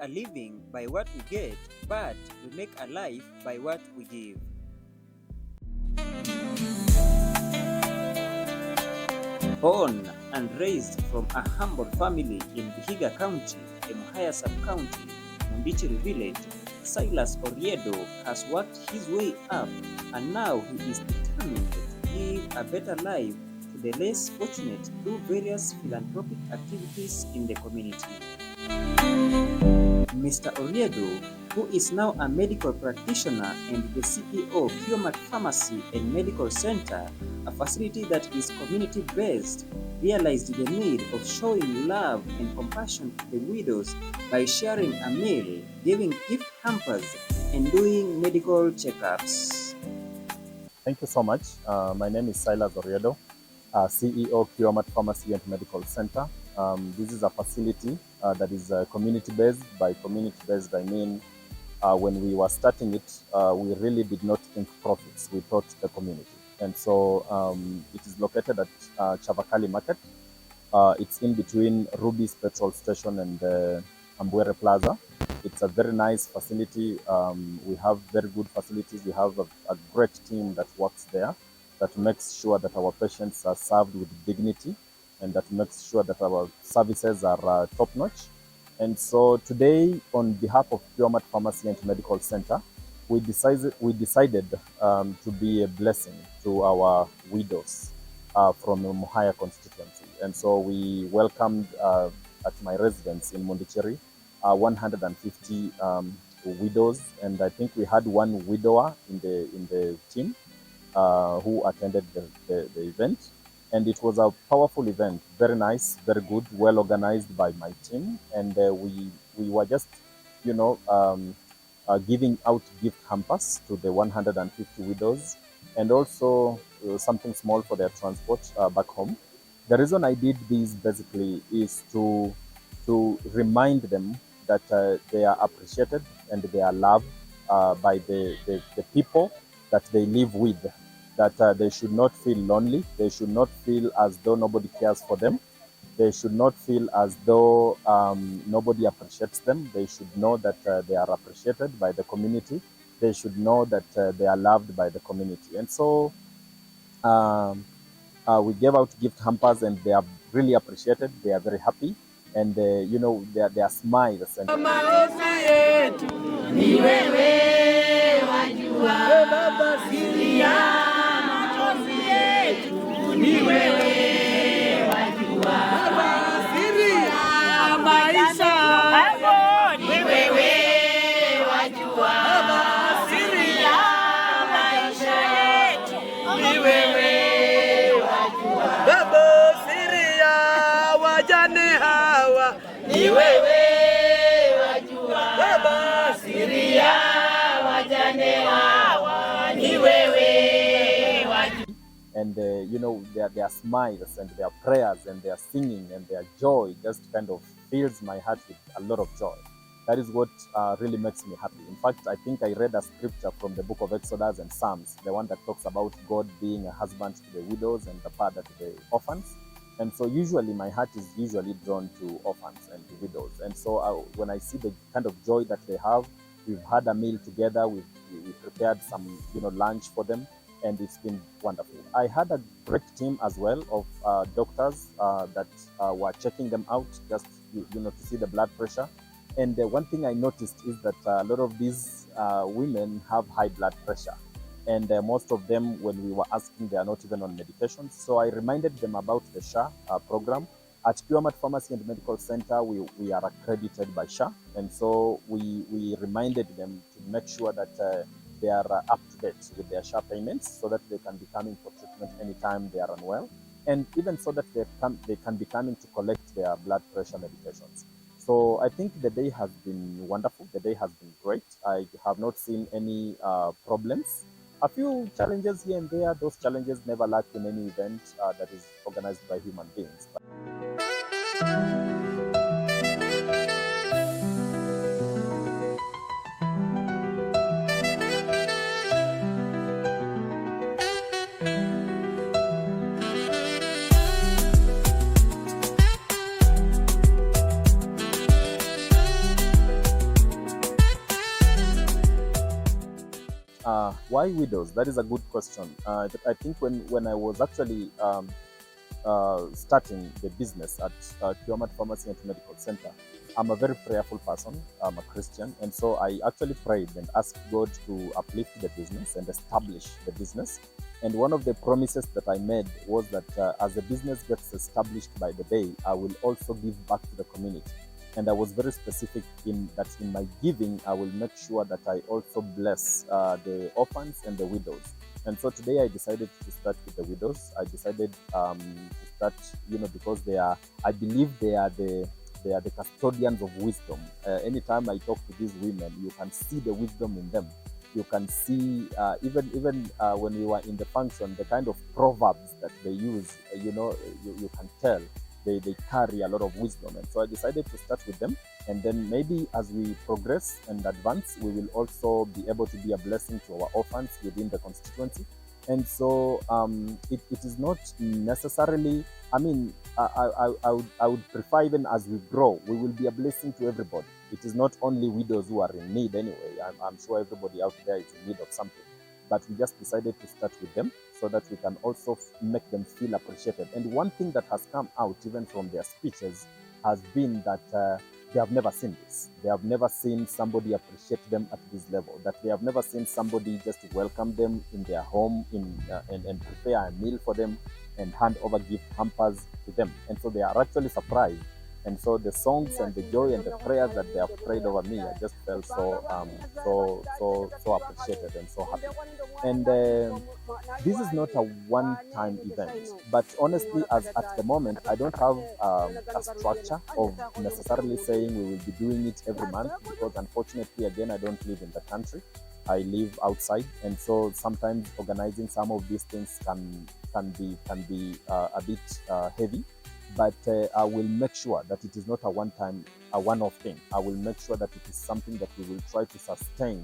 a living by what we get, but we make a life by what we give. Born and raised from a humble family in Vihiga County, Emuhaya Sub-County, Mundichiri Village, Silas Oriedo has worked his way up, and now he is determined to give a better life to the less fortunate through various philanthropic activities in the community. Mr. Oriedo, who is now a medical practitioner and the CEO of Kiomat Pharmacy and Medical Center, a facility that is community-based, realized the need of showing love and compassion to the widows by sharing a meal, giving gift hampers, and doing medical checkups. Thank you so much. My name is Silas Oriedo, CEO Kiomat Pharmacy and Medical Center. This is a facility that is community-based. By community-based, I mean when we were starting it, we really did not think profits. We thought the community. And so it is located at Chavakali Market. It's in between Ruby's petrol station and Ambwere Plaza. It's a very nice facility. We have very good facilities. We have a great team that works there that makes sure that our patients are served with dignity and that makes sure that our services are top-notch. And so today, on behalf of Kiomat Pharmacy and Medical Center, we decided to be a blessing to our widows from the Muhaya constituency. And so we welcomed at my residence in Mundichiri 150 widows, and I think we had one widower in the team who attended the event. And it was a powerful event, very nice, very good, well organized by my team. And we were just, giving out gift hampers to the 150 widows, and also something small for their transport back home. The reason I did this basically is to remind them that they are appreciated and they are loved by the people that they live with. That they should not feel lonely. They should not feel as though nobody cares for them. They should not feel as though nobody appreciates them. They should know that they are appreciated by the community. They should know that they are loved by the community. And so we gave out gift hampers, and they are really appreciated. They are very happy, and their smiles. And and their smiles and their prayers and their singing and their joy just kind of fills my heart with a lot of joy. That is what really makes me happy. In fact, I think I read a scripture from the book of Exodus and Psalms, the one that talks about God being a husband to the widows and the father to the orphans. And so usually my heart is usually drawn to orphans and to widows. And so when I see the kind of joy that they have, we've had a meal together, we prepared some lunch for them, and it's been wonderful. I had a great team as well of doctors that were checking them out just to see the blood pressure. And one thing I noticed is that a lot of these women have high blood pressure. And most of them, when we were asking, they are not even on medications. So I reminded them about the SHA program. At Kiomat Pharmacy and Medical Center, we are accredited by SHA. And so we reminded them to make sure that they are up to date with their SHA payments so that they can be coming for treatment anytime they are unwell. And even so that they can be coming to collect their blood pressure medications. So I think the day has been wonderful. The day has been great. I have not seen any problems. A few challenges here and there. Those challenges never lack in any event that is organized by human beings. why widows? That is a good question. I think when I was actually starting the business at Kiwamat Pharmacy and Medical Center, I'm a very prayerful person. I'm a Christian, and so I actually prayed and asked God to uplift the business and establish the business. And one of the promises that I made was that as the business gets established by the day, I will also give back to the community. And I was very specific in that in my giving, I will make sure that I also bless the orphans and the widows. And so today I decided to start with the widows. I decided to start, because I believe they are the custodians of wisdom. Anytime I talk to these women, you can see the wisdom in them. You can see even when we were in the function, the kind of proverbs that they use, you can tell they carry a lot of wisdom. And so I decided to start with them. And then maybe as we progress and advance, we will also be able to be a blessing to our orphans within the constituency. And so it is not necessarily, I would prefer even as we grow, we will be a blessing to everybody. It is not only widows who are in need anyway. I'm sure everybody out there is in need of something. But we just decided to start with them so that we can also make them feel appreciated. And one thing that has come out even from their speeches has been that they have never seen this. They have never seen somebody appreciate them at this level, that they have never seen somebody just welcome them in their home and prepare a meal for them and hand over gift hampers to them. And so they are actually surprised. And so the songs and the joy and the prayers that they have prayed over me, I just felt so appreciated and so happy. And this is not a one-time event, but honestly, as at the moment, I don't have a structure of necessarily saying we will be doing it every month, because unfortunately, again, I don't live in the country. I live outside, and so sometimes organizing some of these things can be a bit heavy. But I will make sure that it is not a one-off thing. I will make sure that it is something that we will try to sustain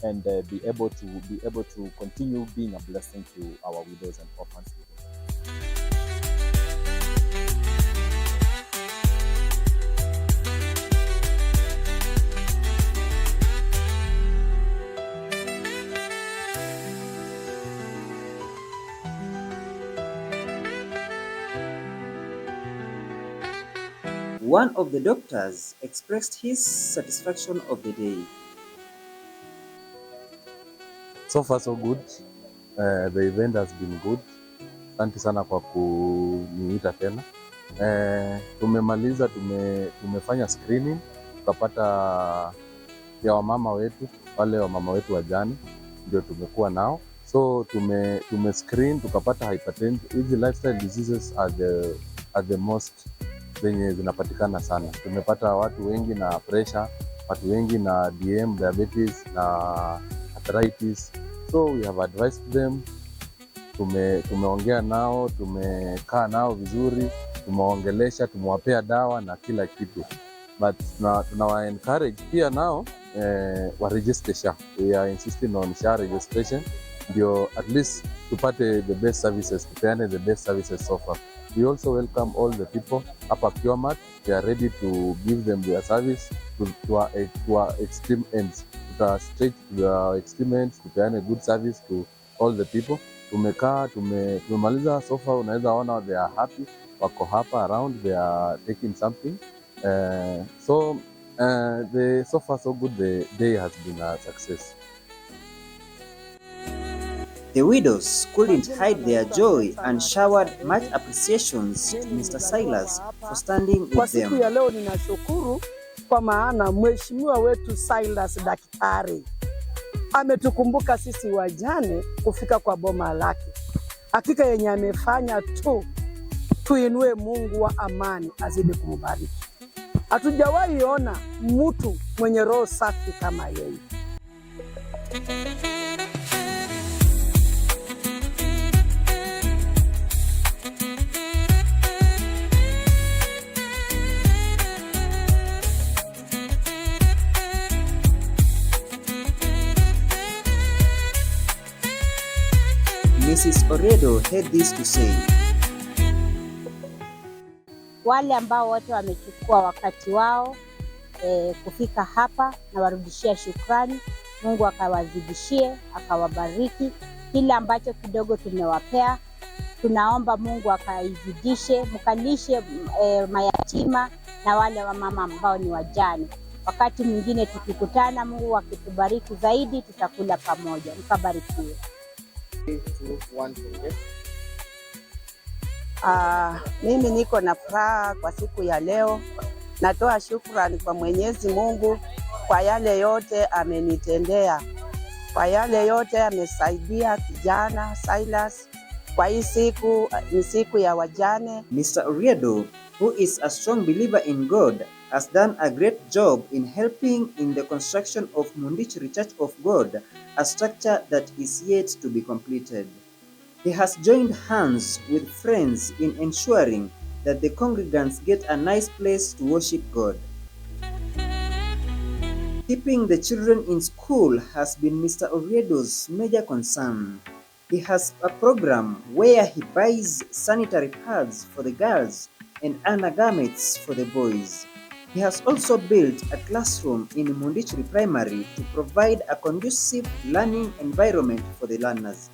and be able to continue being a blessing to our widows and orphans. One of the doctors expressed his satisfaction of the day. So far so good. The event has been good. Asante sana kwa kuniita tena. Tumemaliza, tumefanya screening, tukapata ya wamama wetu, wale wamama wetu wajane ndio tumekuwa nao. So tume screen, tukapata hypertension. Hizi lifestyle diseases are the most zenye zinapatikana sana. Tumepata watu wengi na pressure, watu wengi na DM, diabetes na arthritis. So we have advised them. Tumeongea nao, tumekaa nao vizuri, tumeongelesha, tumewapea dawa na kila kitu. But tunawa encourage pia nao wa register SHA. We are insisting on SHA registration, ndio at least tupate the best services, tupeane the best services so far. We also welcome all the people hapa Kiwamat. We are ready to give them their service to our extreme ends. Straight to the extreme ends, tupeane good service to all the people. Tumemaliza so far, unaweza ona they are happy, wako hapa around, they are taking something. So far so good, the day has been a success. The widows couldn't hide their joy and showered much appreciations to Mr. Silas for standing with them. Kwa siku ya leo ninashukuru kwa maana mheshimiwa wetu Silas daktari ametukumbuka sisi wajane kufika kwa boma lake. Hakika yenye amefanya tuinue Mungu wa amani azidi kumbariki. Hatujawahi ona mtu mwenye roho safi kama yeye. Mrs. Oriedo had this to say. Wale ambao wote wamechukua wakati wao kufika hapa na warudishia shukrani. Mungu akawazidishie, akawabariki. Kile ambacho kidogo tumewapea, tunaomba Mungu akaizidishe, mkalishe mayatima na wale wamama ambao ni wajane. Wakati mwingine tukikutana, Mungu akitubariki zaidi, tutakula pamoja. Mkabarikiwe. Mimi niko na furaha kwa siku ya leo. Natoa shukrani kwa Mwenyezi Mungu kwa yale yote amenitendea, kwa yale yote amesaidia kijana Silas. Kwa hii siku ni siku ya wajane. Mr. Oriedo, who is a strong believer in God, has done a great job in helping in the construction of Mundichiri Church of God, a structure that is yet to be completed. He has joined hands with friends in ensuring that the congregants get a nice place to worship God. Keeping the children in school has been Mr. Oriedo's major concern. He has a program where he buys sanitary pads for the girls and undergarments for the boys. He has also built a classroom in Mundichiri Primary to provide a conducive learning environment for the learners.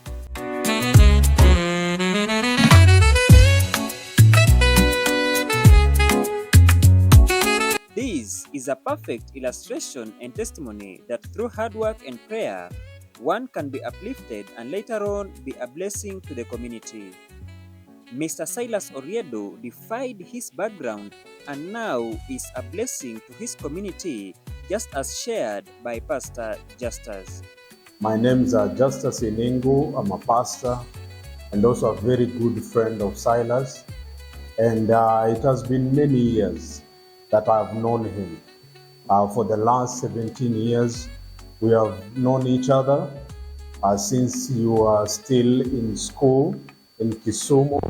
This is a perfect illustration and testimony that through hard work and prayer, one can be uplifted and later on be a blessing to the community. Mr. Silas Oriedo defied his background and now is a blessing to his community, just as shared by Pastor Justus. My name is Justus Iningu. I'm a pastor and also a very good friend of Silas. And it has been many years that I've known him. For the last 17 years, we have known each other since you were still in school in Kisumu,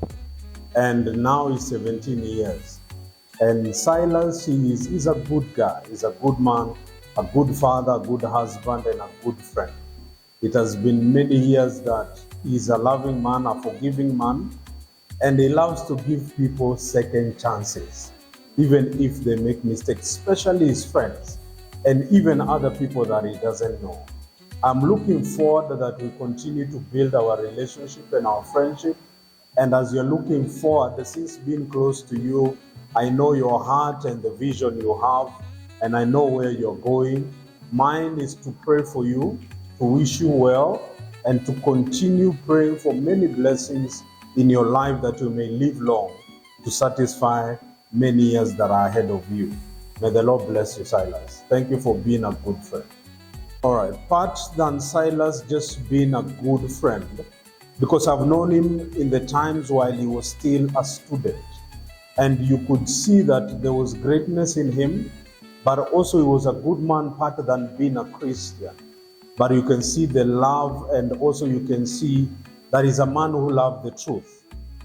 and now it's 17 years. And Silas, he's a good guy, he's a good man, a good father, a good husband, and a good friend. It has been many years that he's a loving man, a forgiving man, and he loves to give people second chances, even if they make mistakes, especially his friends, and even other people that he doesn't know. I'm looking forward that we continue to build our relationship and our friendship. And as you're looking forward, since being close to you, I know your heart and the vision you have, and I know where you're going. Mine is to pray for you, to wish you well, and to continue praying for many blessings in your life that you may live long to satisfy many years that are ahead of you. May the Lord bless you, Silas. Thank you for being a good friend. All right, apart than Silas just being a good friend, because I've known him in the times while he was still a student, and you could see that there was greatness in him, but also he was a good man part than being a Christian. But you can see the love, and also you can see that he's a man who loves the truth,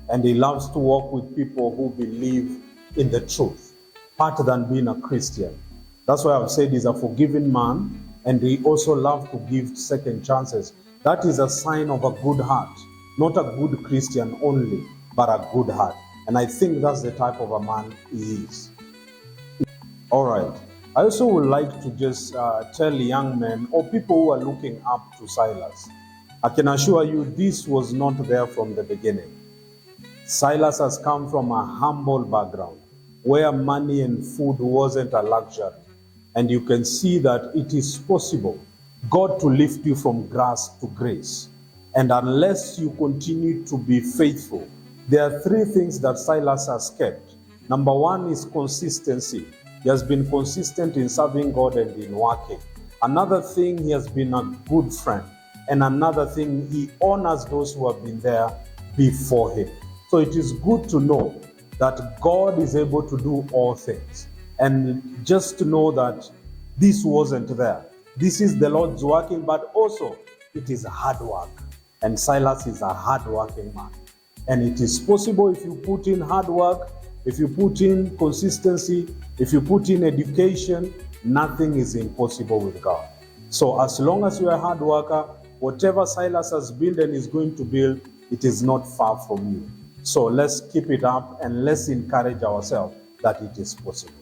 and he loves to walk with people who believe in the truth, part than being a Christian. That's why I've said he's a forgiving man, and he also loves to give second chances. That is a sign of a good heart, not a good Christian only, but a good heart. And I think that's the type of a man he is. All right. I also would like to just tell young men or people who are looking up to Silas, I can assure you this was not there from the beginning. Silas has come from a humble background where money and food wasn't a luxury. And you can see that it is possible God to lift you from grass to grace. And unless you continue to be faithful, there are three things that Silas has kept. Number one is consistency. He has been consistent in serving God and in working. Another thing, he has been a good friend. And another thing, he honors those who have been there before him. So it is good to know that God is able to do all things. And just to know that this wasn't there. This is the Lord's working, but also it is hard work. And Silas is a hard-working man. And it is possible if you put in hard work, if you put in consistency, if you put in education, nothing is impossible with God. So as long as you are a hard worker, whatever Silas has built and is going to build, it is not far from you. So let's keep it up and let's encourage ourselves that it is possible.